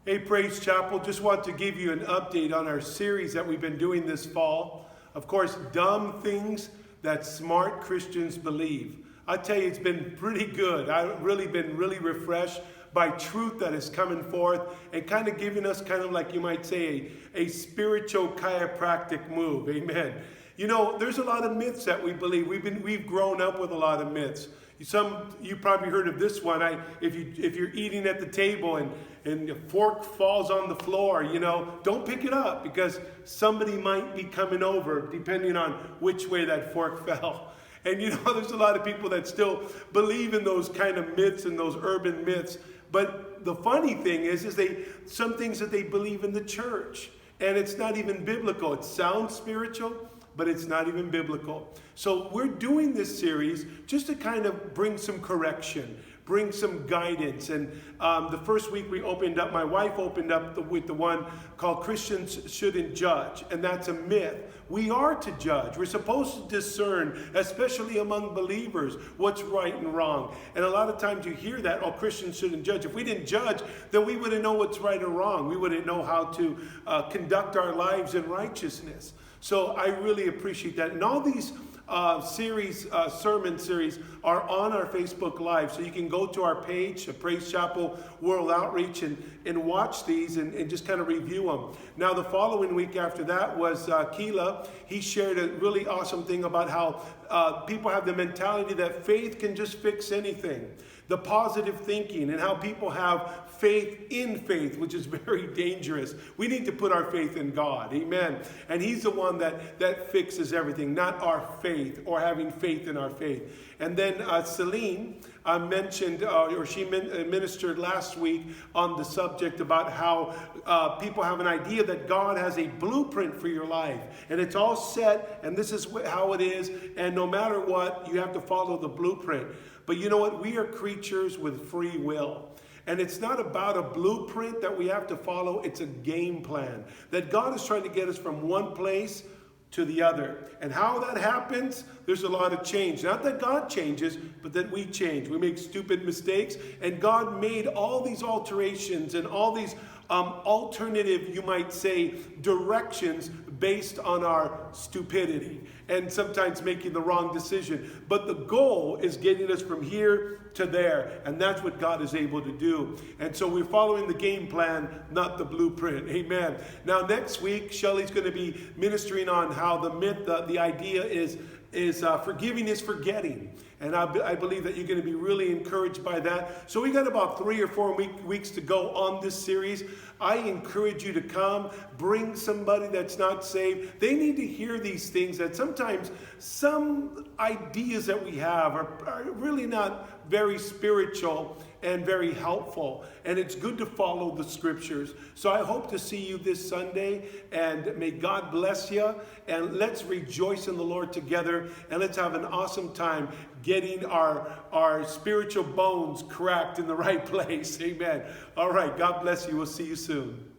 Hey, Praise Chapel, just want to give you an update on our series that we've been doing this fall. Of course, dumb things that smart Christians believe. I tell you, it's been pretty good. I've really been refreshed by truth that is coming forth and kind of giving us kind of like you might say a spiritual chiropractic move. Amen. You know, there's a lot of myths that we believe. We've grown up with a lot of myths. You probably heard of this one. If you're eating at the table and the fork falls on the floor, don't pick it up because somebody might be coming over depending on which way that fork fell. And there's a lot of people that still believe in those kind of myths and those urban myths. But the funny thing is some things that they believe in the church, and it's not even biblical. It sounds spiritual, but it's not even biblical. So we're doing this series just to kind of bring some correction, bring some guidance. And the first week my wife opened up with the one called Christians Shouldn't Judge. And that's a myth. We are to judge. We're supposed to discern, especially among believers, what's right and wrong. And a lot of times you hear that, Christians shouldn't judge. If we didn't judge, then we wouldn't know what's right or wrong. We wouldn't know how to conduct our lives in righteousness. So I really appreciate that. And all these sermon series are on our Facebook Live. So you can go to our page, Praise Chapel World Outreach, and watch these and just kind of review them. Now, the following week after that was Keela. He shared a really awesome thing about how people have the mentality that faith can just fix anything. The positive thinking and how people have faith in faith, which is very dangerous. We need to put our faith in God. Amen. And He's the one that fixes everything, not our faith or having faith in our faith. And then Celine mentioned, she ministered last week on the subject about how people have an idea that God has a blueprint for your life. And it's all set, and this is how it is. And no matter what, you have to follow the blueprint. But you know what? We are creatures with free will. And it's not about a blueprint that we have to follow. It's a game plan that God is trying to get us from one place to the other. And how that happens, there's a lot of change. Not that God changes, but that we change. We make stupid mistakes. And God made all these alterations and all these alternative, you might say, directions based on our stupidity and sometimes making the wrong decision. But the goal is getting us from here to there, and that's what God is able to do. And so we're following the game plan, not the blueprint. Amen. Now next week, Shelley's going to be ministering on how the myth, the idea is forgiving is forgetting. And I believe that you're going to be really encouraged by that. So we got about 3 or 4 weeks to go on this series. I encourage you to come, bring somebody that's not saved. They need to hear these things that sometimes some ideas that we have are really not very spiritual and very helpful. And it's good to follow the scriptures. So I hope to see you this Sunday, and may God bless you. And let's rejoice in the Lord together, and let's have an awesome time getting our spiritual bones cracked in the right place. Amen. All right. God bless you. We'll see you soon.